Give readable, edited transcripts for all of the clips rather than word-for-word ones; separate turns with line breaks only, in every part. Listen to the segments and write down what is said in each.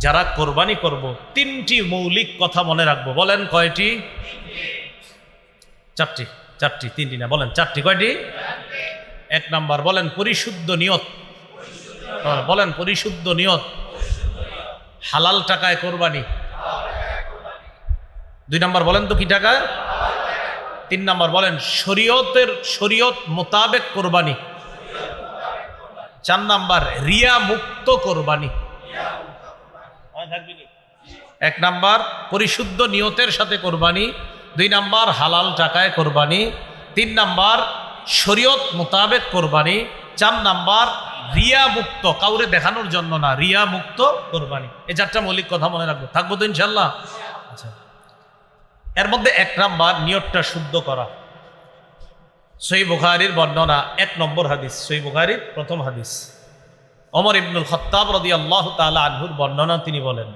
যারা কোরবানি করব তিনটি মৌলিক কথা মনে রাখবো। বলেন কয়টি? চারটি। চারটি, তিনটি না, বলেন চারটি। কয়টি? এক নাম্বার বলেন পরিশুদ্ধ নিয়ত। বলেন পরিশুদ্ধ নিয়ত। হালাল টাকায় কোরবানি। দুই নাম্বার বলেন তো কি টাকায়? তিন নাম্বার বলেন শরীয়ত মোতাবেক কোরবানি। চার নাম্বার রিয়া মুক্ত কোরবানি। এক নাম্বার পরিশুদ্ধ নিয়তের সাথে কোরবানি, দুই নাম্বার হালাল টাকায় কোরবানি, তিন নাম্বার শরীয়ত মোতাবেক কোরবানি, চার নাম্বার রিয়া মুক্ত, কাউরে দেখানোর জন্য না, রিয়া মুক্ত কোরবানি। এই চারটা মৌলিক কথা মনে রাখবো। থাকবো তো ইনশাল্লাহ? আচ্ছা, এর মধ্যে এক নাম্বার নিয়তটা শুদ্ধ করা। সহিহ বুখারীর বর্ণনা, 1 নম্বর হাদিস, সহিহ বুখারীর প্রথম হাদিস। ওমর ইবনুল খাত্তাব রাদিয়াল্লাহু তাআলা আনহুর বর্ণনা, তিনি বলেন,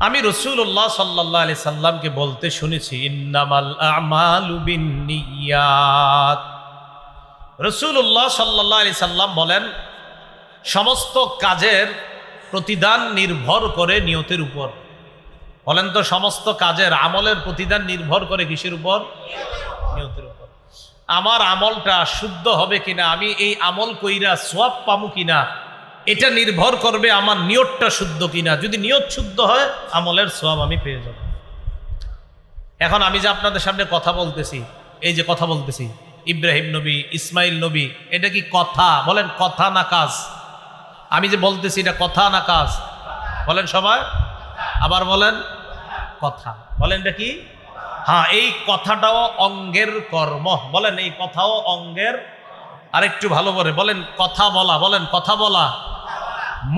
আমি রাসূলুল্লাহ সাল্লাল্লাহু আলাইহি সাল্লামকে বলতে শুনেছি, ইন্নামাল আমালু বিন্নিয়াত। রাসূলুল্লাহ সাল্লাল্লাহু আলাইহি সাল্লাম বলেন, সমস্ত কাজের প্রতিদান নির্ভর করে নিয়তের উপর। বলেন তো, সমস্ত কাজের আমলের প্রতিদান নির্ভর করে কিসের উপর? নিয়তের উপর। আমার আমলটা শুদ্ধ হবে কিনা, আমি এই আমল কইরা সওয়াব পামু কিনা, এটা নির্ভর করবে আমার নিয়তটা শুদ্ধ কিনা। যদি নিয়ত শুদ্ধ হয়, আমলের সওয়াব আমি পেয়ে যাব। এখন আমি যে আপনাদের সামনে কথা বলতেছি, এই যে কথা বলতেছি, ইব্রাহিম নবী, ইসমাইল নবী, এটা কি কথা? বলেন কথা না কাজ? আমি যে বলতেছি, এটা কথা না কাজ? বলেন সবাই, আবার বলেন কথা। বলেন এটা কি? হ্যাঁ, এই কথাটাও অঙ্গের কর্ম। বলেন এই কথাও অঙ্গের। আরেকটু ভালো করে বলেন কথা বলা। বলেন কথা বলা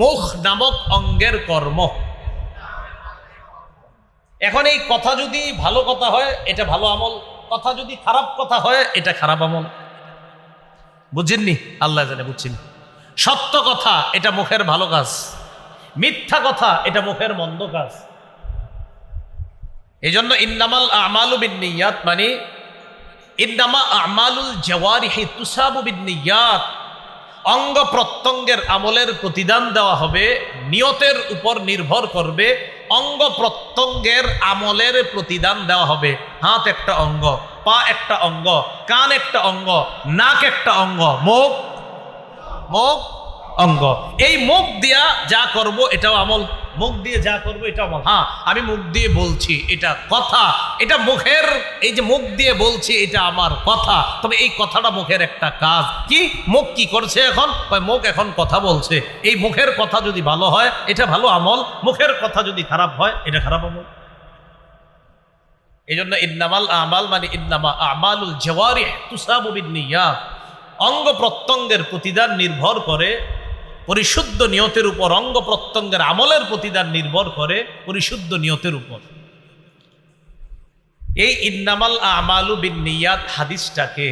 মুখ নামক অঙ্গের কর্ম। এখন এই কথা যদি ভালো কথা হয়, এটা ভালো আমল। কথা যদি খারাপ কথা হয়, এটা খারাপ আমল। বুঝছেননি? আল্লাহ জানে বুঝছেন। সত্য কথা, এটা মুখের ভালো কাজ। মিথ্যা কথা, এটা মুখের মন্দ কাজ। এই জন্য ইন্নামাল আমালু বিন্নিয়াত, মানে ইন্নামা আমালুল জাওয়ারিহি তুসাবু বিন্নিয়াত। অঙ্গ প্রত্যঙ্গের আমলের প্রতিদান দেওয়া হবে, নিয়তের উপর নির্ভর করবে। অঙ্গ প্রত্যঙ্গের আমলের প্রতিদান দেওয়া হবে। হাত একটা অঙ্গ, পা একটা অঙ্গ, কান একটা অঙ্গ, নাক একটা অঙ্গ, মুখ অঙ্গ। এই মুখ দিয়া যা করব এটাও আমল। মুখ দিয়ে যা করব এটা আমল। হ্যাঁ, আমি মুখ দিয়ে বলছি, এটা কথা, এটা মুখের। এই যে মুখ দিয়ে বলছি, এটা আমার কথা, তবে এই কথাটা মুখের একটা কাজ। কি মুখ কি করছে এখন? মুখ এখন কথা বলছে। এই মুখের কথা যদি ভালো হয়, এটা ভালো আমল। মুখের কথা যদি খারাপ হয়, এটা খারাপ আমল। এই জন্য ইন্নামাল আমাল, মানে ইন্নামা আমালুল জাওয়ারিহ তুসাবু বিন্নিয়াত। অঙ্গ প্রত্যঙ্গের প্রতিদান নির্ভর করে পরিশুদ্ধ নিয়তের উপর। অঙ্গ প্রত্যঙ্গের আমলের প্রতিদান নির্ভর করে পরিশুদ্ধ নিয়তের উপর। এই ইন্নামাল আমালু বিন্নিয়াত হাদিসটাকে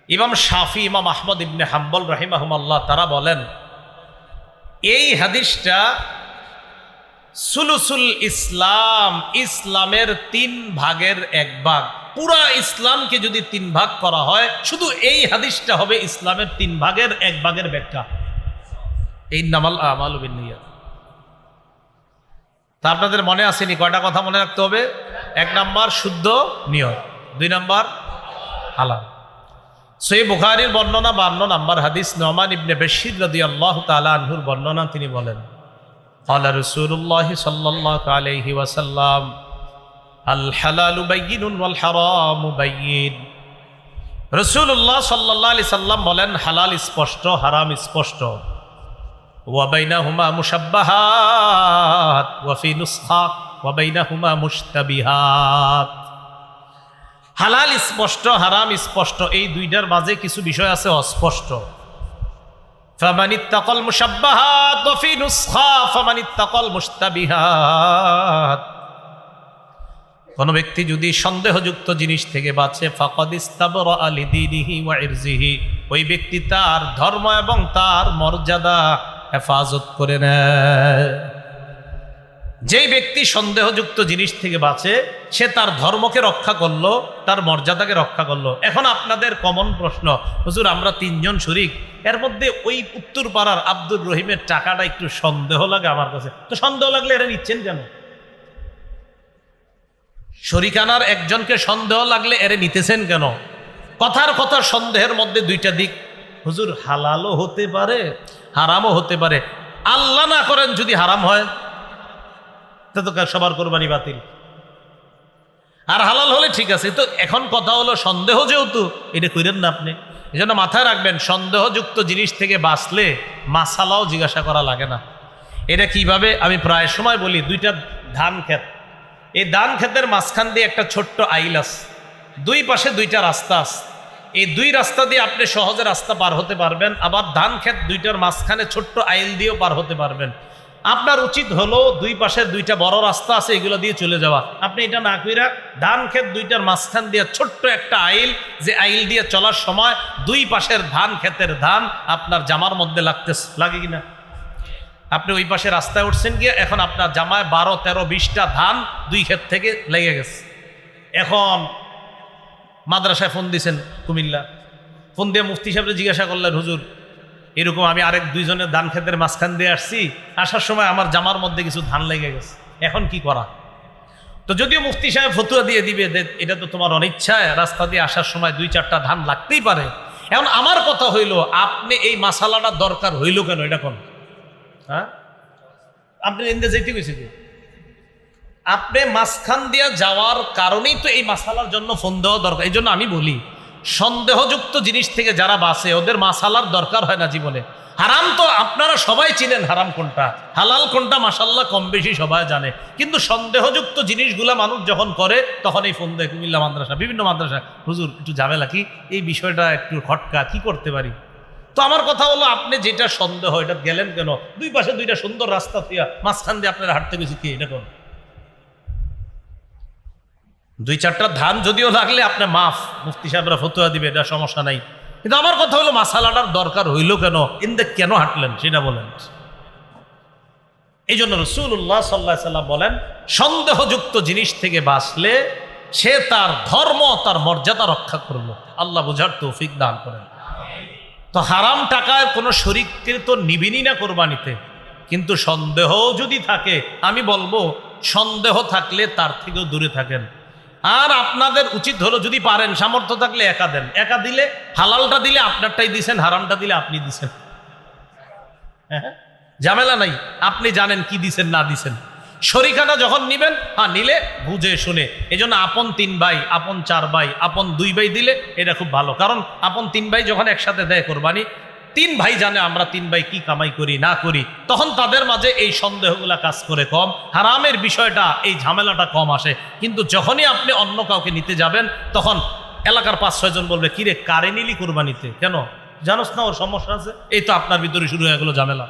ইমাম শাফি, ইমাম আহমদ ইবনে হাম্বল রাহিমাহুমাল্লাহ, তারা বলেন, এই হাদিসটা সুলুসুল ইসলাম, ইসলামের 3 ভাগের 1 ভাগ। পুরা ইসলামকে যদি 3 ভাগ করা হয়, শুধু এই হাদিসটা হবে ইসলামের 3 ভাগের 1 ভাগের ব্যাখ্যা। ইন্নামাল আমালু বিন্নিয়াত। তা আপনাদের মনে আসেনি? কয়টা কথা মনে রাখতে হবে? 1 নাম্বার শুদ্ধ নিয়ত, 2 নাম্বার হালাল। সহিহ বুখারীর বর্ণনা 52 নাম্বার হাদিস, নুমান ইবনে বাশীর রাদিয়াল্লাহু তাআলা আনহুর বর্ণনা, তিনি বলেন, قال رسول الله صلى الله عليه وسلم الحلال بين والحرام بين। রাসূলুল্লাহ সাল্লাল্লাহু আলাইহি সাল্লাম বলেন, হালাল স্পষ্ট, হারাম স্পষ্ট। ওয়া বাইনাহুমা মুশাব্বাহাত ওয়া ফি নুসখা ওয়া বাইনাহুমা মুশতাবিহাত। হালাল স্পষ্ট, হারাম স্পষ্ট, এই দুইটার মাঝে কিছু বিষয় আছে অস্পষ্ট। ফামান ইত্তাকাল মুশাব্বাহাত ওয়া ফি নুসখা ফামান ইত্তাকাল মুশতাবিহাত। কোন ব্যক্তি যদি সন্দেহযুক্ত জিনিস থেকে বাঁচে, ফাকাদ ইস্তাবরা লিদীনিহি ওয়া ইরজিহি, ওই ব্যক্তি তার ধর্ম এবং তার মর্যাদা হেফাজত করে নেয়। যেই ব্যক্তি সন্দেহযুক্ত জিনিস থেকে বাঁচে সে তার ধর্মকে রক্ষা করলো, তার মর্যাদাকে রক্ষা করলো। এখন আপনাদের কমন প্রশ্ন, হুজুর আমরা তিনজন শরিক, এর মধ্যে ওই উত্তর পাড়ার আব্দুর রহিমের টাকাটা একটু সন্দেহ লাগে আমার কাছে। তো সন্দেহ লাগলে এরা নিচ্ছেন কেন? শরিকানার একজনকে সন্দেহ লাগলে এরে নিতেছেন কেন? কথার কথা সন্দেহের মধ্যে দুইটা দিক, হুজুর হালালও হতে পারে হারামও হতে পারে। আল্লাহ না করেন যদি হারাম হয় তা তো সবার কোরবানি বাতিল, আর হালাল হলে ঠিক আছে। তো এখন কথা হলো সন্দেহ যেহেতু, এটা করেন না আপনি। এই জন্য মাথায় রাখবেন, সন্দেহযুক্ত জিনিস থেকে বাঁচলে মাসালাও জিজ্ঞাসা করা লাগে না। এটা কিভাবে আমি প্রায় সময় বলি, দুইটা ধান ক্ষেত, এই ধান ক্ষেতের মাঝখান দিয়ে একটা ছোট্ট আইল আছে, দুই পাশে দুইটা রাস্তা আছে। এই দুই রাস্তা দিয়ে আপনি সহজে রাস্তা পার হতে পারবেন, আবার ধান ক্ষেত দুইটার মাঝখানে ছোট্ট আইল দিয়েও পার হতে পারবেন। আপনার উচিত হলো দুই পাশের দুইটা বড় রাস্তা আছে এগুলো দিয়ে চলে যাওয়া। আপনি এটা না কইরা ধান ক্ষেত দুইটার মাঝখান দিয়ে ছোট্ট একটা আইল, যে আইল দিয়ে চলার সময় দুই পাশের ধান ক্ষেতের ধান আপনার জামার মধ্যে লাগে কিনা? আপনি ওই পাশে রাস্তায় উঠছেন গিয়ে, এখন আপনার জামায় 12, 13, 20টা ধান দুই ক্ষেত থেকে লেগে গেছে। এখন মাদ্রাসায় ফোন দিয়েছেন কুমিল্লা, ফোন দিয়ে মুফতি সাহেবকে জিজ্ঞাসা করলেন, হুজুর এরকম আমি আরেক দুইজনের ধান ক্ষেতের মাঝখান দিয়ে আসছি, আসার সময় আমার জামার মধ্যে কিছু ধান লেগে গেছে, এখন কি করা? তো যদিও মুফতি সাহেব ফতুয়া দিয়ে দিবে যে এটা তো তোমার অনিচ্ছায়, রাস্তা দিয়ে আসার সময় 2-4টা ধান লাগতেই পারে। এখন আমার কথা হইল, আপনি এই মাসালাটা দরকার হইল কেন এটা কোন? হ্যাঁ, আপনি এনদে যেতে গেছি যে আপনি মাঝখান দিয়া যাওয়ার কারণেই তো এই মাসালার জন্য ফোন দেওয়া দরকার। এই জন্য আমি বলি, সন্দেহযুক্ত জিনিস থেকে যারা বাঁচে ওদের মাসালার দরকার হয় না জীবনে। হারাম তো আপনারা সবাই চিনেন হারাম কোনটা, হালাল কোনটা মাশাল্লাহ কম বেশি সবাই জানে, কিন্তু সন্দেহযুক্ত জিনিসগুলা মানুষ যখন করে তখন এই ফোন দেয় কুমিল্লা মাদ্রাসা, বিভিন্ন মাদ্রাসা, হুজুর একটু ঝামেলা কি, এই বিষয়টা একটু খটকা, কি করতে পারি? তো আমার কথা হলো, আপনি যেটা সন্দেহ এটা গেলেন কেন? দুই পাশে দুইটা সুন্দর রাস্তা থিয়া মাঝখান দিয়ে আপনারা হাঁটতে গেছি কি এটা কোন? 2-4টা ধান যদিও লাগলে আপনি মাফ, মুফতি সাহেবরা ফতুয়া দিবে, এটা সমস্যা নাই। কিন্তু আমার কথা হলো মাসালাটার দরকার হইল কেন? ইন্দে কেন হাঁটলেন সেটা বলেন। এই জন্য রাসূলুল্লাহ সাল্লাল্লাহু আলাইহি ওয়াসাল্লাম বলেন, সন্দেহযুক্ত জিনিস থেকে বাঁচলে সে তার ধর্ম, তার মর্যাদা রক্ষা করলো। আল্লাহ বুঝার তৌফিক দান করেন। তো হারাম টাকায় কোনো শরীককে তো নিবিনি না কোরবানিতে, কিন্তু সন্দেহ যদি থাকে, আমি বলবো সন্দেহ থাকলে তার থেকেও দূরে থাকেন। আর আপনাদের উচিত হলো, যদি পারেন সামর্থ্য থাকলে একা দেন। একা দিলে হালালটা দিলে আপনারটাই দিছেন, হারামটা দিলে আপনি দিছেন, হ্যাঁ ঝামেলা নাই, আপনি জানেন কি দিছেন না দিছেন। শরিকানা যখন নিবেন, হ্যাঁ নিলে বুঝে শুনে। এই জন্য আপন 3 ভাই, আপন 4 ভাই, আপন 2 ভাই দিলে এটা খুব ভালো। কারণ আপন 3 ভাই যখন একসাথে দেয় কোরবানি, 3 ভাই জানে আমরা 3 ভাই কি কামাই করি না করি, তখন তাদের মাঝে এই সন্দেহগুলা কাজ করে কম, হারামের বিষয়টা এই ঝামেলাটা কম আসে। কিন্তু যখনই আপনি অন্য কাউকে নিতে যাবেন, তখন এলাকার 5-6 জন বলবে, কিরে কারে নিলি কোরবানিতে, কেন জানোস না ওর সমস্যা আছে? এই তো আপনার ভিতরে শুরু হয়ে গেলো ঝামেলা,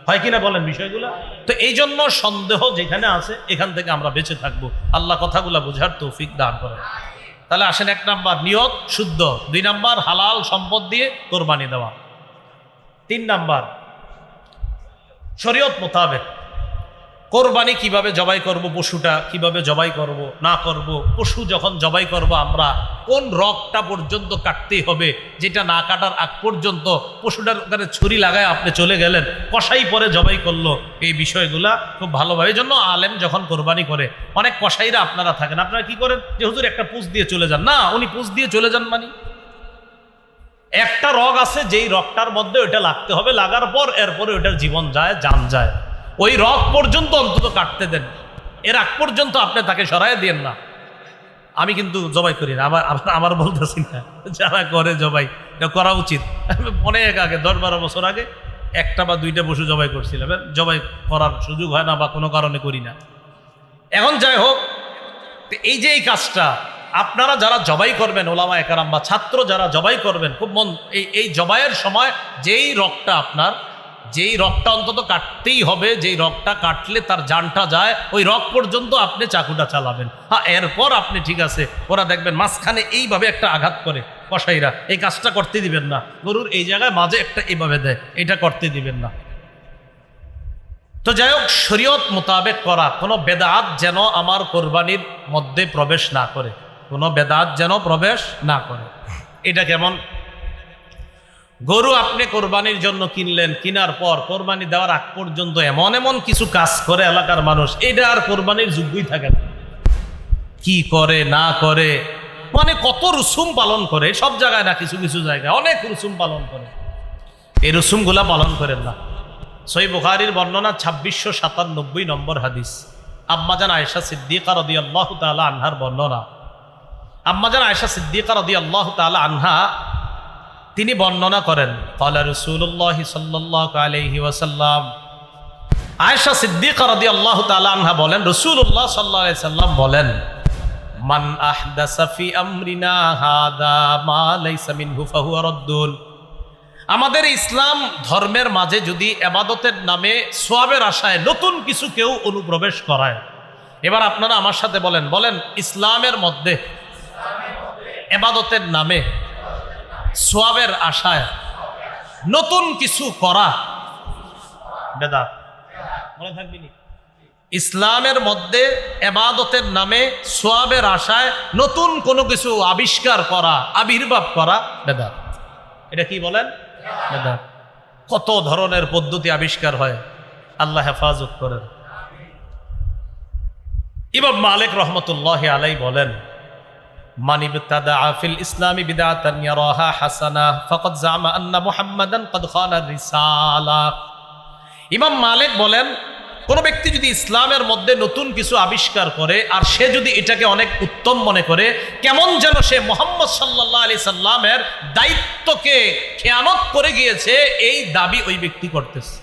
হয় কিনা বলেন বিষয়গুলো? তো এই জন্য সন্দেহ যেখানে আছে এখান থেকে আমরা বেঁচে থাকবো। আল্লাহ কথাগুলা বোঝার তৌফিক দান করেন। তাহলে আসেন, 1 নাম্বার নিয়ত শুদ্ধ, 2 নাম্বার হালাল সম্পদ দিয়ে কোরবানি দেওয়া, 3 নাম্বার শরীয়ত মোতাবেক কোরবানি কিভাবে জবাই করব, পশুটা কিভাবে জবাই করব না করব, পশু যখন জবাই করব আমরা কোন রগটা পর্যন্ত কাটতেই হবে, যেটা না কাটার আগ পর্যন্ত পশুটার ওখানে ছুরি লাগায় আপনি চলে গেলেন, কসাই পরে জবাই করলো, এই বিষয়গুলা খুব ভালোভাবে। এই জন্য আলেম যখন কোরবানি করে, অনেক কসাইরা আপনারা থাকেন, আপনারা কি করেন যে হুজুর একটা পুঁজ দিয়ে চলে যান, না উনি পুঁজ দিয়ে চলে যান মানে একটা রগ আছে, যেই রগটার মধ্যে ওইটা লাগতে হবে, লাগার পর এরপরে ওইটার জীবন যায়, জান যায়, ওই রগ পর্যন্ত অন্তত কাটতে দেন, এর আগ পর্যন্ত আপনি তাকে সরাই দিয়েন না। আমি কিন্তু জবাই করি না, আমার বলতেছি না, যারা করে জবাই এটা করা উচিত। অনেক আগে 10-12 বছর আগে 1টা বা 2টা পশু জবাই করছিলাম, জবাই করার সুযোগ হয় না বা কোনো কারণে করি না। এখন যাই হোক, এই যে এই কাজটা আপনারা যারা জবাই করবেন, ওলামায়ে কেরাম বা ছাত্র যারা জবাই করবেন, খুব এই জবাইয়ের সময় যেই রগটা আপনার, যেই রগটা অন্তত কাটতেই হবে, যেই রগটা কাটলে তার জানটা যায়, ওই রগ পর্যন্ত আপনি চাকুটা চালাবেন। হ্যাঁ, এরপর আপনি ঠিক আছে, ওরা দেখবেন মাঝখানে এইভাবে একটা আঘাত করে কসাইরা, এই কাজটা করতে দিবেন না। গরুর এই জায়গায় মাঝে একটা এইভাবে দেয়, এটা করতে দিবেন না। তো যাই হোক, শরীয়ত মোতাবেক করা, কোনো বেদাত যেন আমার কোরবানির মধ্যে প্রবেশ না করে, কোনো বেদাত যেন প্রবেশ না করে। এটা কেমন? গরু আপনি কোরবানির জন্য কিনলেন, কেনার পর কোরবানি দেওয়ার আগ পর্যন্ত এমন এমন কিছু কাজ করে এলাকার মানুষ, এটা আর কোরবানির যোগ্যই থাকে না। কি করে না করে, মানে কত রসুম পালন করে, সব জায়গায় না, কিছু কিছু জায়গায় অনেক রসুম পালন করে। এই রসুমগুলা পালন করেন না। সহিহ বুখারীর বর্ণনা 2697 নম্বর হাদিস, আম্মাজান আয়েশা সিদ্দিকা রাদিয়াল্লাহু তাআলা আনহার বর্ণনা। আম্মাজান আয়েশা সিদ্দিকা রাদিয়াল্লাহু তাআলা আনহা তিনি বর্ণনা করেন, ক্বালা রাসূলুল্লাহ সাল্লাল্লাহু আলাইহি ওয়াসাল্লাম, আয়েশা সিদ্দিকা রাদিয়াল্লাহু তাআলা আনহা বলেন, রাসূলুল্লাহ সাল্লাল্লাহু আলাইহি সাল্লাম বলেন, মান আহদাসা ফি আমরিনা হাদা মা লাইসা মিনহু ফাহুয়া রাদ্দুন। আমাদের ইসলাম ধর্মের মাঝে যদি ইবাদতের নামে সওয়াবের আশায় নতুন কিছু কেউ অনুপ্রবেশ করায়, এবার আপনারা আমার সাথে বলেন, বলেন ইসলামের মধ্যে ইবাদতের নামে সওয়াবের আশায় নতুন কিছু করা বেদাত। মনে থাকবি নি? ইসলামের মধ্যে ইবাদতের নামে সওয়াবের আশায় নতুন কোনো কিছু আবিষ্কার করা, আবির্ভাব করা বেদাত। এটা কি বলেন? বেদাত। কত ধরনের পদ্ধতি আবিষ্কার হয়, আল্লাহ হেফাজত করেন। ইমাম মালিক রহমতুল্লাহি আলাইহি বলেন, মান ইবতাদা ফিল ইসলামি বিদআতান ইয়ারাহা হাসানা ফাকাদ জামা আন্না মুহাম্মাদান ক্বাদ খানা রিসালা। ইমাম মালিক বলেন, কোন ব্যক্তি যদি ইসলামের মধ্যে নতুন কিছু আবিষ্কার করে আর সে যদি এটাকে অনেক উত্তম মনে করে, কেমন যেন সে মুহাম্মদ সাল্লাল্লাহু আলাইহি সাল্লামের দায়িত্বকে খেয়ানত করে গিয়েছে, এই দাবি ওই ব্যক্তি করতেছে।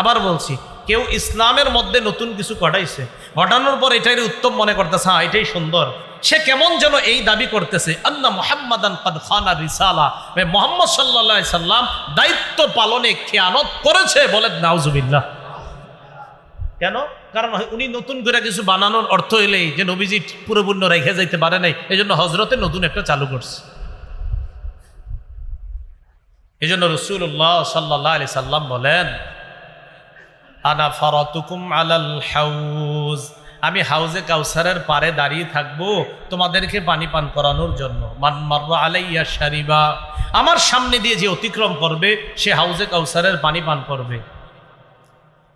আবার বলছি, কেউ ইসলামের মধ্যে নতুন কিছু ঘটাইছে, ঘটানোর পর এটাই উত্তম মনে করতেছে, হ্যাঁ এটাই সুন্দর, সে কেমন যেন এই দাবি করতেছে, আন্না মুহাম্মাদান ক্বাদ খানা রিসালা, মুহাম্মদ সাল্লাল্লাহু আলাইহি সাল্লাম দায়িত্ব পালনে খেয়ানত করেছে। বলেন নাউজুবিল্লাহ। কেন? কারণ উনি নতুন করে কিছু বানানোর অর্থ হইলেই যে নবীজি পুরোপূর্ণ রেখে যাইতে পারে নাই, এই জন্য হজরতে নতুন একটা চালু করছে। এই জন্য রাসূলুল্লাহ সাল্লাল্লাহু আলাইহি সাল্লাম বলেন, আনা ফারাতুকুম আলাল হাউজ, আমি হাউজে কাউসারের পারে দাঁড়িয়ে থাকবো তোমাদেরকে পানি পান করানোর জন্য। মান মাররা আলাইয়া শারিবা, আমার সামনে দিয়ে যে অতিক্রম করবে সে হাউজে কাউসারের পানি পান করবে।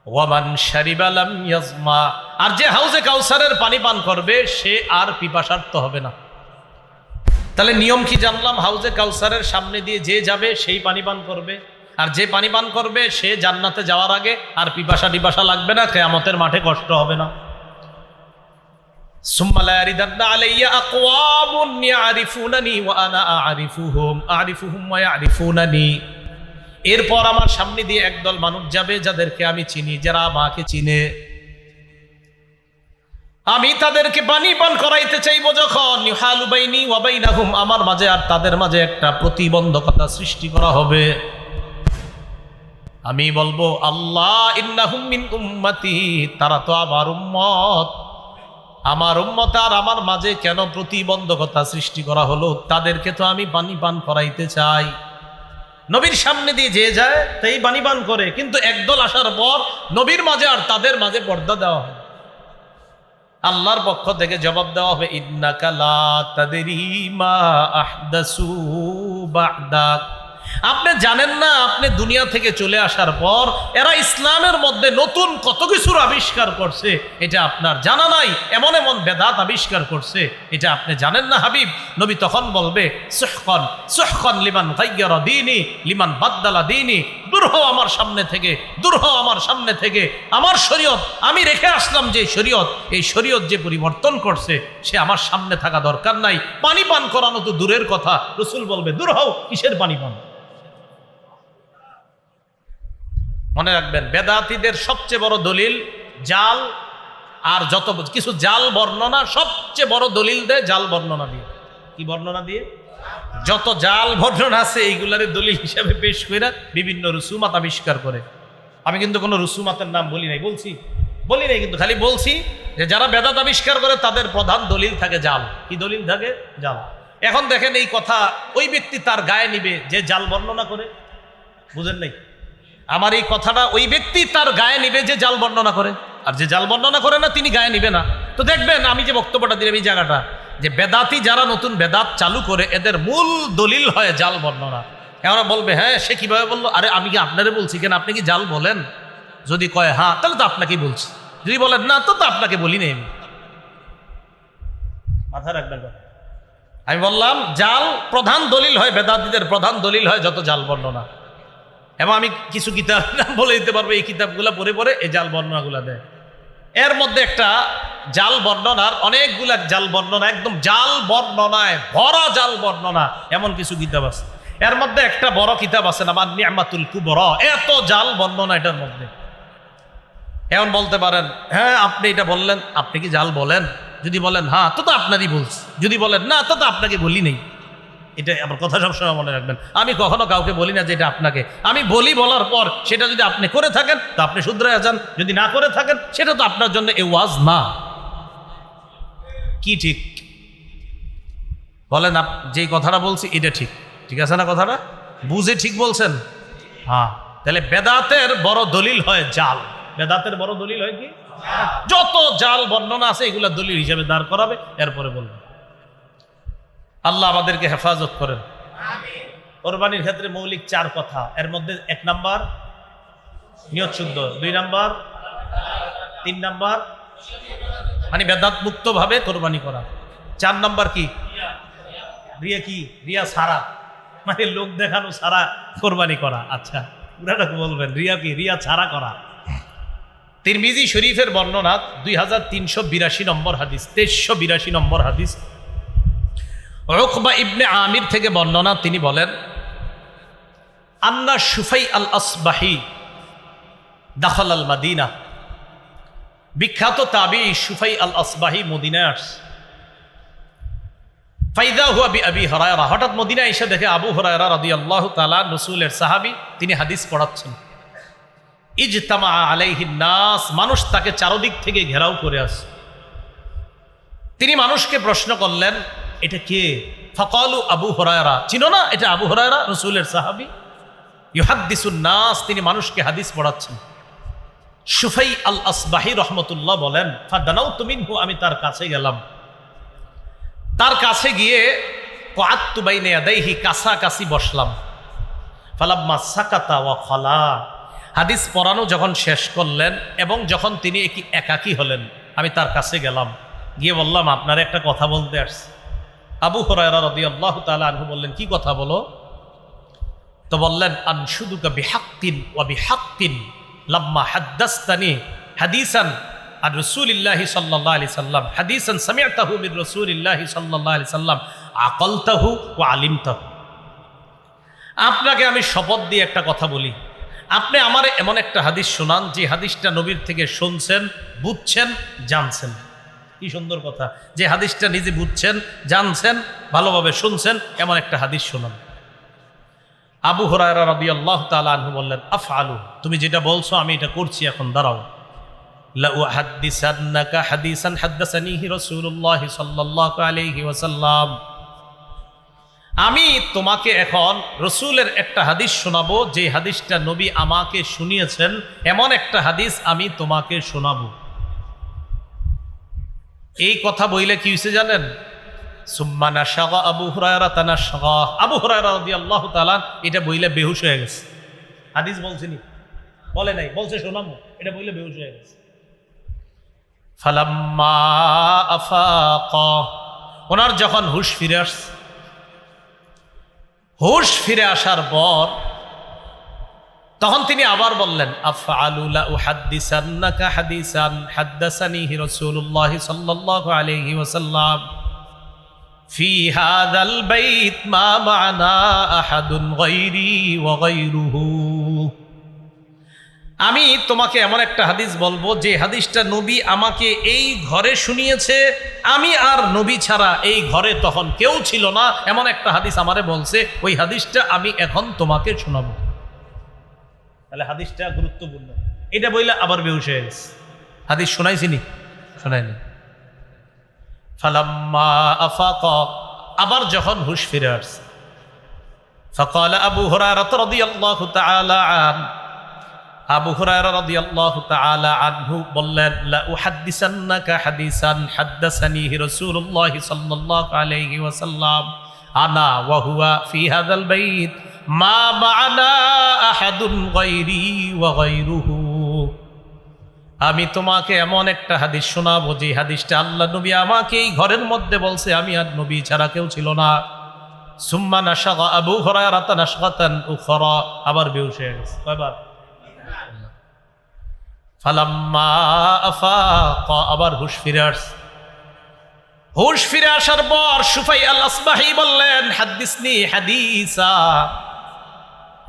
ওয়ামান শারিবা লাম ইয়াজমা, আর যে হাউজে কাউসারের পানি পান করবে সে আর পিপাসার্ত হবে না। তাহলে নিয়ম কি জানলাম? হাউজে কাউসারের সামনে দিয়ে যে যাবে সেই পানি পান করবে, আর যে পানি পান করবে সে জান্নাতে যাওয়ার আগে আর পিপাসা লাগবে না, কিয়ামতের মাঠে কষ্ট হবে না। সুম্মা লা ইয়ারিদান্না আলাইয়া আকওয়ামুন ইয়ারিফুনানি ওয়া আনা আরিফুহুম ওয়া ইয়ারিফুনানি, এরপর আমার সামনে দিয়ে একদল মানুষ যাবে যাদেরকে আমি চিনি, যারা আমাকে চিনে, আমি তাদেরকে পানি পান করাইতে চাইবো। যখন ইউহালু বাইনি ওয়া বাইনাহুম, আমার মাঝে আর তাদের মাঝে একটা প্রতিবন্ধকতা সৃষ্টি করা হবে। আমি বলবো, আল্লাহ ইন্নাহুম মিন উম্মতি, তারা তো আমার উম্মত, আমার উম্মত আর আমার মাঝে কেন প্রতিবন্ধকতা সৃষ্টি করা হলো? তাদেরকে তো আমি পানি পান করাইতে চাই। নবীর সামনে দিয়ে যে যায় তাই পানি পান করে, কিন্তু একদল আসার পর নবীর মাঝে আর তাদের মাঝে পর্দা দেওয়া হয়। আল্লাহর পক্ষ থেকে জবাব দেওয়া হবে, ইন্নাকা লা তাদরি মা আহদাসু বা'দাক, আপনি জানেন না, আপনি দুনিয়া থেকে চলে আসার পর এরা ইসলামের মধ্যে নতুন কত কিছুর আবিষ্কার করছে, এটা আপনার জানা নাই। এমন এমন বেদাত আবিষ্কার করছে, এটা আপনি জানেন না হাবিব। নবী তখন বলবে, সুহকান সুহকান লিমান গায়্যারা দীনি লিমান বাদদালা দীনি, দূর হও আমার সামনে থেকে, দূর হও আমার সামনে থেকে। আমার শরীয়ত, আমি রেখে আসলাম যে শরীয়ত, এই শরীয়ত যে পরিবর্তন করছে সে আমার সামনে থাকা দরকার নাই। পানি পান করানো তো দূরের কথা, রাসূল বলবে, দূর হও, কিসের পানি পান? মনে রাখবেন, বেদাতীদের সবচেয়ে বড় দলিল জাল, আর যত কিছু জাল বর্ণনা, সবচেয়ে বড় দলিল দেয় জাল বর্ণনা দিয়ে। কি বর্ণনা দিয়ে? যত জাল বর্ণনা আছে এইগুলার দলিল হিসাবে পেশ করে বিভিন্ন রুসুমাত আবিষ্কার করে। আমি কিন্তু কোনো রুসুমাতের নাম বলি নাই, বলি নাই, কিন্তু খালি বলছি যে যারা বেদাত আবিষ্কার করে তাদের প্রধান দলিল থাকে জাল। কি দলিল থাকে? জাল। এখন দেখেন, এই কথা ওই ব্যক্তি তার গায়ে নিবে যে জাল বর্ণনা করে, বুঝেন নাই? আমার এই কথাটা ওই ব্যক্তি তার গায়ে নিবে যে জাল বর্ণনা করে, আর যে জাল বর্ণনা করে না তিনি গায়ে নিবে না। তো দেখবেন আমি যে বক্তব্যটা দিলাম এই জায়গাটা, যে বেদাতি যারা নতুন বেদাত চালু করে এদের মূল দলিল হয় জাল বর্ণনা। এরা বলবে হ্যাঁ সে কিভাবে বললো, আরে আমি কি আপনারে বলছি কেন, আপনি কি জাল বলেন? যদি কয় হ্যাঁ তাহলে তো আপনাকেই বলছি, যদি বলেন না তো আপনাকে বলি নেই। মাথায় রাখবেন, আমি বললাম জাল প্রধান দলিল হয়, বেদাতীদের প্রধান দলিল হয় যত জাল বর্ণনা। এবং আমি কিছু কিতাব বলে দিতে পারবো, এই কিতাবগুলো পড়ে পড়ে এই জাল বর্ণনাগুলো দেয়। এর মধ্যে একটা জাল বর্ণনার অনেকগুলা জাল বর্ণনা, একদম জাল বর্ণনায় ভরা জাল বর্ণনা এমন কিছু কিতাব আছে। এর মধ্যে একটা বড় কিতাব আছে নাম নি'মাতুল কুবরা, এত জাল বর্ণনা এটার মধ্যে। এখন বলতে পারেন হ্যাঁ আপনি এটা বললেন, আপনি কি জাল বলেন? যদি বলেন হ্যাঁ তো আপনারই বলছি, যদি বলেন না তো আপনাকে বলি নেই। এটা আমার কথা সবসময় মনে রাখবেন, আমি কখনো কাউকে বলি না যে এটা আপনাকে, আমি বলি বলার পর সেটা যদি আপনি করে থাকেন তো আপনি শুধরে যান, যদি না করে থাকেন সেটা তো আপনার জন্য এ ওয়াজ না। কি ঠিক বলেন? যেই কথাটা বলছি এটা ঠিক, ঠিক আছে না? কথাটা বুঝে ঠিক বলছেন? হ্যাঁ। তাহলে বেদাতের বড় দলিল হয় জাল। বেদাতের বড় দলিল হয় কি? যত জাল বর্ণনা আছে এগুলা দলিল হিসেবে দাঁড় করাবে, এরপরে বলবে। আল্লাহ আমাদেরকে হেফাজত করেন। কোরবানির ক্ষেত্রে মৌলিক 4 কথা, এর মধ্যে 1 নাম্বার নিয়ত শুদ্ধ, 2 নাম্বার 3 নাম্বার মানে বেদাত মুক্ত ভাবে কোরবানি করা, 4 নাম্বার কি? রিয়া। কি রিয়া ছাড়া, মানে লোক দেখানো ছাড়া কোরবানি করা। আচ্ছা পুরাটা বলবেন, রিয়া কি? রিয়া ছাড়া করা। তিরমিজি শরীফের বর্ণনা 2382 নম্বর হাদিস, 2382 নম্বর হাদিস, উকবা ইবনে আমির থেকে বর্ণনা। তিনি বলেন আন্না শুফাই আল আসবাহি দাখাল আল মাদিনা। বিখ্যাত তাবি শুফাই আল আসবাহি মদিনায় আসছে। ফাইদা হুয়া বিআবি হুরায়রা, হঠাৎ মদিনায় এসে দেখে আবু হুরায়রা রাদিয়াল্লাহু তাআলা রাসূলের সাহাবী, তিনি হাদিস পড়াচ্ছেন। ইজতামা আলাইহিন নাস, মানুষ তাকে চারদিক থেকে ঘেরাও করে আসে। তিনি মানুষকে প্রশ্ন করলেন এটা কে? ফাকালু আবু হুরায়রা, চিনো না এটা আবু হুরায়রা রাসূলের সাহাবী। ইউহাদ্দিসুন নাস, তিনি মানুষকে হাদিস পড়াচ্ছেন। শুফাই আল আসবাহি রাহমাতুল্লাহ বলেন ফাদানাউতু মিনহু, আমি তার কাছে গেলাম। তার কাছে গিয়ে কআত্তু বাইনা ইয়াদাইহি, কাছাকাছি বসলাম। ফালাম্মা সাকাতা ওয়া খালা, হাদিস পড়ানো যখন শেষ করলেন এবং যখন তিনি একাকী হলেন, আমি তার কাছে গেলাম, গিয়ে বললাম আপনার একটা কথা বলতে আসছি। আবু হুরায়রা রাদিয়াল্লাহু তাআলা আনহু বললেন কি কথা বলো? তো বললেন আনশুদুকা বিহাক্কিন ওয়া বিহাক্কিন লাম্মা হাদ্দাসতানি হাদিসান আর রাসূলিল্লাহি সাল্লাল্লাহু আলাইহি সাল্লাম, হাদিসান সামি'তাহু মির রাসূলিল্লাহি সাল্লাল্লাহু আলাইহি সাল্লাম আকালতাহু ওয়া আলিমতাহু। আপনাকে আমি শপথ দিয়ে একটা কথা বলি, আপনি আমারে এমন একটা হাদিস শোনান যে হাদিসটা নবীর থেকে শুনছেন, বুঝছেন, জানছেন। কি সুন্দর কথা, যে হাদিসটা নিজে বুঝছেন, জানছেন, ভালোভাবে শুনছেন, এমন একটা হাদিস শোনান। আবু হুরায়রা রাদিয়াল্লাহু তাআলা আনহু বললেন আফআলু, তুমি যেটা বলছো আমি এটা করছি, এখন দাঁড়াও। লা উহাদ্দিসান্নাকা হাদিসান হাদ্দাসানিহি রাসূলুল্লাহ সাল্লাল্লাহু আলাইহি ওয়াসাল্লাম, আমি তোমাকে এখন রসুলের একটা হাদিস শোনাবো, যে হাদিসটা নবী আমাকে শুনিয়েছেন, এমন একটা হাদিস আমি তোমাকে শোনাবো। এই কথা বইলে কি হয়েছে জানেন? সুম্মা নাশাগা আবু হুরায়রা তানাশাগা, আবু হুরায়রা রাদিয়াল্লাহু তাআলা এটা বইলে বেহুশ হয়ে গেছে। হাদিস বলছিনি, বলে নাই, বলছে শোনাবো, এটা বইলে বেহুশ হয়ে গেছে। ফালাম্মা আফাকা, ওনার যখন হুশ ফিরে আসছে, হুশ ফিরে আসার পর তখন তিনি আবার বললেন আফআলু লা উহাদ্দিসান্নাকা হাদিসান হাদ্দাসানিহি রাসূলুল্লাহ সাল্লাল্লাহু আলাইহি ওয়াসাল্লাম ফি হাযাল বাইত মা মা'না আহাদুন গায়রি ওয়া গায়রুহু, আমি তোমাকে এমন একটা হাদিস বলবো যে হাদিসটা নবী আমাকে এই ঘরে শুনিয়েছে, আমি আর নবী ছাড়া এই ঘরে তখন কেউ ছিল না, এমন একটা হাদিস আমারে বলছে, ওই হাদিসটা আমি এখন তোমাকে শোনাবো। তাহলে হাদিসটা গুরুত্বপূর্ণ। এটা বইলে আবার বেহুশ হয়ে গেছে। হাদিস শোনাইছিনি? শোনাইনি। ফালাম্মা আফাকা, আবার যখন হুশ ফিরে আসছে, ফাকালা আবু হুরায়রা রাদিয়াল্লাহু তাআলা আন, আবু হুরায়রা রাদিয়াল্লাহু তাআলা আনহু বললেন, লা উহাদ্দিসান্নাকা হাদিসান হাদ্দাসানিহি রাসূলুল্লাহ সাল্লাল্লাহু আলাইহি ওয়াসাল্লাম আনা ওয়া হুয়া ফি হাযাল বাইত মা মা'না আহাদুন গায়রি ওয়া গায়রুহু। আমি তোমাকে এমন একটা হাদিস শোনাবো যে হাদিসটা আল্লাহ নবী আমাকে এই ঘরের মধ্যে বলছে, আমি আর নবী ছাড়া কেউ ছিল না। সুম্মা নাশাগা আবু হুরায়রা নাশগাতান উখরা, আবার বেহুশ হয়ে গেছে। কয়বার? ফালাম্মা আফাকা, আবার হুশ ফিরে আসছে। হুশ ফিরে আসার পর সুফাই আল আসবাহি বললেন, হাদিসনি হাদিসা,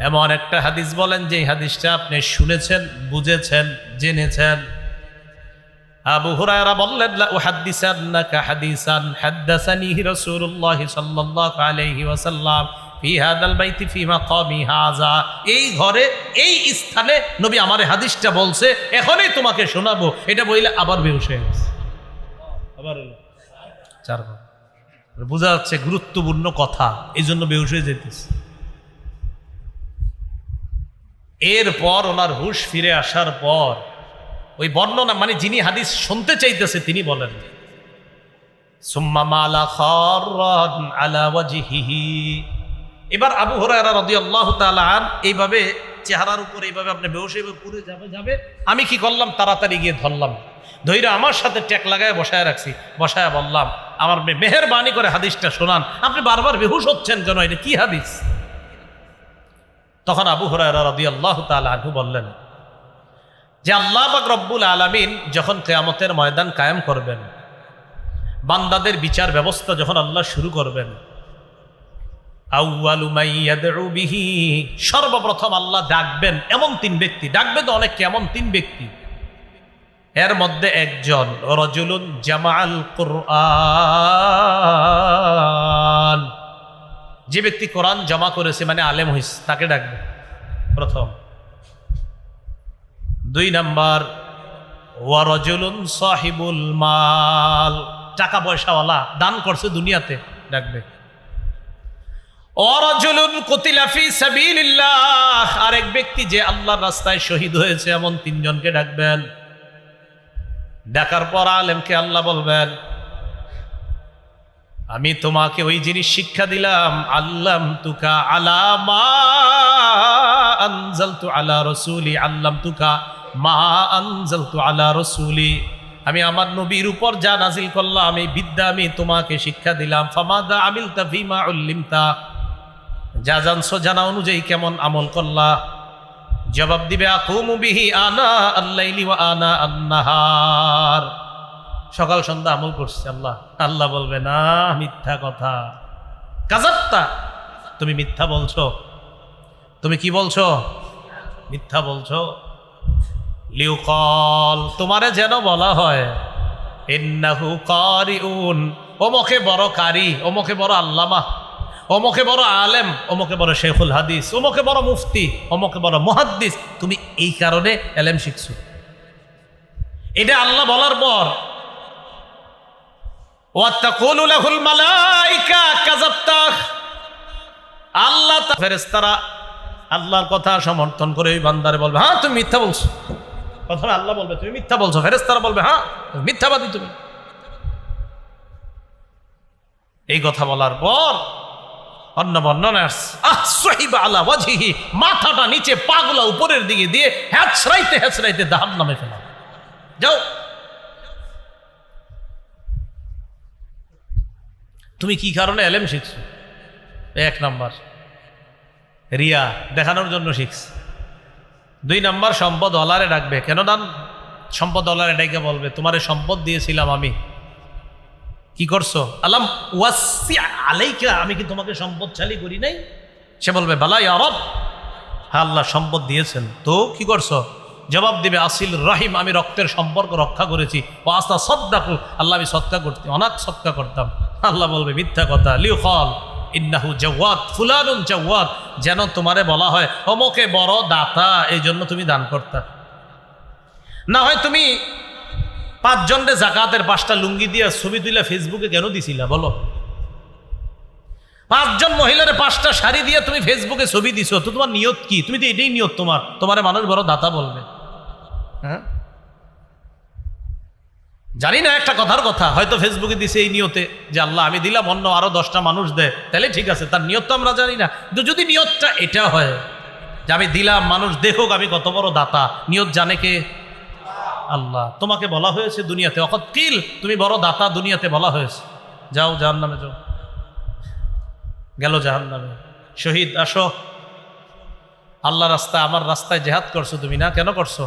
এমন একটা হাদিস বলেন যে হাদিসটা আপনি শুনেছেন, বুঝেছেন, জেনেছেন। আবু হুরায়রা বললেন, লা উহাদ্দিসান্নাকা হাদিসান হাদ্দাসানিহি রাসূলুল্লাহ সাল্লাল্লাহু আলাইহি ওয়াসাল্লাম ফি হাযাল বাইতি ফি মাকামি হাযা, এই ঘরে এই স্থানে নবী আমারে হাদিসটা বলছে, এখনই তোমাকে শোনাবো। এটা বইলে আবার বেহুশ হয়ে গেছে। আবার হলো চারবার। বোঝা যাচ্ছে গুরুত্বপূর্ণ কথা, এই জন্য বেহুশ হয়ে যেতেছে। এরপর ওনার হুশ ফিরে আসার পর ওই বর্ণনা, মানে যিনি হাদিস শুনতে চাইতেছে তিনি বলেন, সুম্মা মালা খাররান আলা ওয়াজহিহি। এবার আবু হুরায়রা রাদিয়াল্লাহু তাআলা আন এইভাবে চেহারার উপর এইভাবে আপনি বেহুশ হয়ে পুরো যাবে। আমি কি করলাম, তাড়াতাড়ি গিয়ে ধরলাম, ধৈর্য আমার সাথে ট্যাক লাগায় বসায় রাখছি। বসায় বললাম, আমার মেহেরবানি করে হাদিসটা শোনান, আপনি বারবার বেহুশ হচ্ছেন কেন, এটা কি হাদিস? তখন আবু হুরায়রা রাদিয়াল্লাহু তাআলা আনহু বললেন যে আল্লাহ পাক রব্বুল আলামিন যখন কিয়ামতের ময়দান কায়েম করবেন, বান্দাদের বিচার ব্যবস্থা যখন আল্লাহ শুরু করবেন, আউয়ালু মান ইয়াদউ বিহি, সর্বপ্রথম আল্লাহ ডাকবেন এমন তিন ব্যক্তি, ডাকবে তো অনেক, এমন তিন ব্যক্তি, এর মধ্যে একজন রাজুলুন জামাআল কুরআন, যে ব্যক্তি কোরআন জমা করেছে, মানে আলেম হইছে, তাকে ডাকবে প্রথম। দুই নাম্বার ওয়া রাজুলুন সাহিবুল মাল, টাকা পয়সাওয়ালা, দান করছে দুনিয়াতে, ডাকবে। ওয়া রাজুলুন কুতিলা ফি সাবিলিল্লাহ, আরেক ব্যক্তি যে আল্লাহর রাস্তায় শহীদ হয়েছে, এমন তিনজনকে ডাকবেন। ডাকার পর আলেমকে আল্লাহ বলবেন, আমি তোমাকে ওই জিনিস শিক্ষা দিলাম, আল্লামতুকা আলা মা আনজালতু আলা রাসূলি, আল্লামতুকা মা আনজালতু আলা রাসূলি, আমি আমার নবীর উপর যা নাজিল করলাম এই বিদ্যা আমি তোমাকে শিক্ষা দিলাম। ফামাদা আমিলতা ফিমা উল্লিমতা, যা জানছো জানা অনুযায়ী কেমন আমল করলা? জবাব দিবে, আকুমু বিহি আনা আল-লাইলি ওয়া আনা আন-নাহার, সকাল সন্ধ্যা আমল করছে। আল্লাহ বলবে, না, মিথ্যা কথা, কাযাবতা, তুমি মিথ্যা বলছো। তুমি কি বলছো? মিথ্যা বলছো। লিউকাল, তোমারে যেন বলা হয়, ইন্নাহু কারিউন, ওমকে বড় কারি, ওমকে বড় আল্লামা, ওমকে বড় আলেম, ওমকে বড় শেখুল হাদিস, ওমকে বড় মুফতি, ওমকে বড় মুহাদ্দিস, তুমি এই কারণে এলেম শিখছো। এটা আল্লাহ বলার পর ওয়াতাকুলু লাহুল মালাইকা কাযাবতা, আল্লাহ ফেরেশতারা আল্লাহর কথা সমর্থন করে ওই বান্দারে বলবে, হ্যাঁ তুমি মিথ্যা বলছো। প্রথমে আল্লাহ বলবে তুমি মিথ্যা বলছো, ফেরেশতারা বলবে হ্যাঁ মিথ্যাবাদী তুমি। এই কথা বলার পর অন্য বর্ণনা আসসাহিবা আলা ওয়াজহিহি, মাথাটা নিচে পাগুলা উপরের দিকে দিয়ে হেঁচড়াইতে হেঁচড়াইতে জাহান্নামে ফেলা। যাও, তুমি কি কারণে এলেম শিখছো? এক নাম্বার রিয়া দেখানোর জন্য শিখছে। দুই নাম্বার সম্পদ ওয়ালারে ডাকবে, কেন দান? সম্পদ ওয়ালারে ডাইকে বলবে, তোমারে সম্পদ দিয়েছিলাম আমি, কি করছো? আলাম ওয়াসি আলাইকা, আমি কি তোমাকে সম্পদশালী করি নাই? সে বলবে, বালা ইয়া রব, হ্যাঁ আল্লাহ সম্পদ দিয়েছেন, তো কি করছো? জবাব দিবে, আসিল রাহিম, আমি রক্তের সম্পর্ক রক্ষা করেছি। ও আস্তা সদ্দাকু, আল্লাহ আমি সৎকা করতাম, অনাথ সৎকা করতাম। আল্লাহ বলবে মিথ্যা কথা। লিউকাল ইন্নাহু জাওয়াদ, ফুলানুন জাওয়াদ, যেন তোমারে বলা হয় অমুকে বড় দাতা, এই জন্য তুমি দান করতা। না হয় তুমি 5 জনের জাকাতের 5টা লুঙ্গি দিয়া ছবি তুলে ফেসবুকে কেন দিছিলা বলো? 5 জন মহিলারে 5টা শাড়ি দিয়ে তুমি ফেসবুকে ছবি দিছো, তো তোমার নিয়ত কি? তুমি তো এটাই নিয়ত তোমারে মানুষ বড় দাতা বলবে। হ্যাঁ, জানি না, একটা কথার কথা, হয়তো ফেসবুকে দিছে এই নিয়তে যে আল্লাহ আমি দিলাম, অন্য আরো 10টা মানুষ দেয়, তাহলে ঠিক আছে, তার নিয়ত তো আমরা জানি না। কিন্তু যদি নিয়তটা এটা হয় যে আমি দিলাম, মানুষ দেখুক আমি কত বড় দাতা, নিয়ত জানে কে? আল্লাহ। তোমাকে বলা হয়েছে দুনিয়াতে অকত কিল, তুমি বড় দাতা, দুনিয়াতে বলা হয়েছে, যাও জাহান্নামে যাও। গেল জাহান্নামে। শহীদ আসো, আল্লাহ রাস্তায়, আমার রাস্তায় জেহাদ করছো তুমি না? কেন করছো?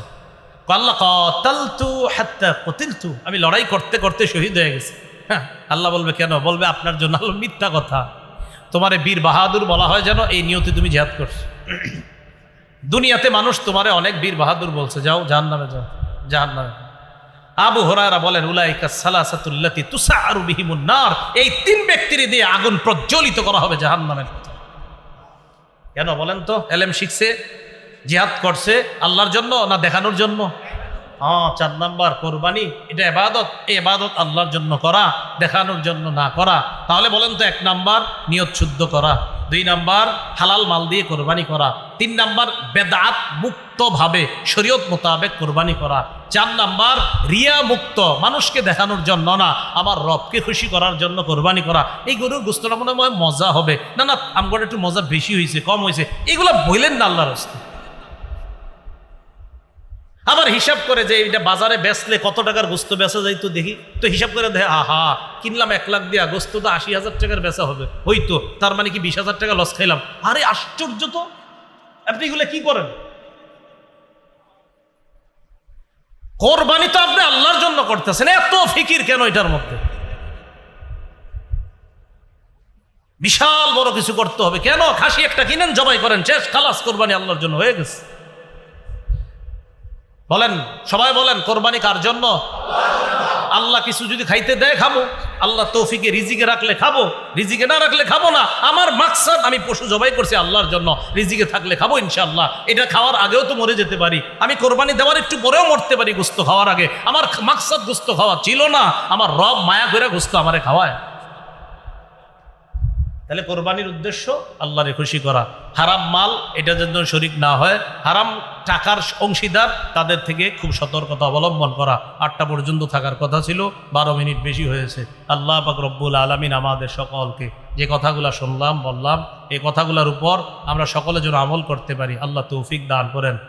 আল্লাহ কাতালতু হাত্তা কুতিলতু, আমি লড়াই করতে করতে শহীদ হয়ে গেছি। হ্যাঁ, আল্লাহ বলবে কেন? বলবে আপনার জন্য। আল্লাহ মিথ্যা কথা, তোমারে বীর বাহাদুর বলা হয় যেন এই নিয়তে তুমি জিহাদ করছো। দুনিয়াতে মানুষ তোমারে অনেক বীর বাহাদুর বলছে, যাও জাহান্নামে যাও, জাহান্নামে। আবু হুরায়রা বলেন উলাইকা সালাসাতুল্লাতি তুসাআরু বিহিমুন নার, এই 3 ব্যক্তির দিয়ে আগুন প্রজ্বলিত করা হবে জাহান্নামের। কেন বলেন তো? এলেম শিখছে, জিহাদ করছে আল্লাহর জন্য না দেখানোর জন্য? 4 নাম্বার কোরবানি, এটা ইবাদত। এই ইবাদত আল্লাহর জন্য করা, দেখানোর জন্য না করা। তাহলে বলেন তো, 1 নাম্বার নিয়ত শুদ্ধ করা, 2 নাম্বার হালাল মাল দিয়ে কোরবানি করা, 3 নাম্বার বেদাত মুক্ত ভাবে শরীয়ত মোতাবেক কোরবানি করা, 4 নাম্বার রিয়া মুক্ত, মানুষকে দেখানোর জন্য না, আমার রবকে খুশি করার জন্য কোরবানি করা। এই গরুর গোস্তটা মনে হয় মজা হবে, না না আমার একটু মজা বেশি হয়েছে, কম হয়েছে, এগুলো বললেন না আল্লাহর রাস্তায়। আবার হিসাব করে যে এটা বাজারে বেচলে কত টাকার গোস্ত বেচা যায় তো দেখি, তো হিসাব করে দেখে আহা কিনলাম 1 লাখ দিয়া, গোস্ত তো 80,000 টাকার বেচা হবে, হইতো তার মানে কি 20,000 টাকা লস খাইলাম। আরে আশ্চর্য তো, আপনি এগুলো কি করেন? কোরবানি তো আপনি আল্লাহর জন্য করতেছেন, এত ফিকির কেন এটার মধ্যে? বিশাল বড় কিছু করতে হবে কেন? খাসি একটা কিনেন, জবাই করেন, শেষ, খালাস, কোরবানি আল্লাহর জন্য হয়ে গেছে। বলেন, সবাই বলেন, কোরবানি কার জন্য? আল্লাহ কিছু যদি খাইতে দেয় খাবো, আল্লাহ তৌফিকে রিজিকে রাখলে খাবো, রিজিকে না রাখলে খাবো না। আমার মাকসাদ, আমি পশু জবাই করছি আল্লাহর জন্য, রিজিকে থাকলে খাবো ইনশাআল্লাহ। এটা খাওয়ার আগেও তো মরে যেতে পারি, আমি কোরবানি দেওয়ার একটু পরেও মরতে পারি গোস্ত খাওয়ার আগে। আমার মাকসাদ গোস্ত খাওয়া ছিল না, আমার রব মায়া করে গোস্ত আমারে খাওয়ায়। তাহলে কোরবানির উদ্দেশ্য আল্লাহরে খুশি করা। হারাম মাল এটা যেন শরীক না হয়, হারাম টাকার অংশীদার তাদের থেকে খুব সতর্কতা অবলম্বন করা। 8টা পর্যন্ত থাকার কথা ছিল, 12 মিনিট বেশি হয়েছে। আল্লাহ পাক রব্বুল আলামিন আমাদের সকলকে যে কথাগুলো শুনলাম বললাম, এই কথাগুলোর উপর আমরা সকলে যেন আমল করতে পারি, আল্লাহ তৌফিক দান করেন।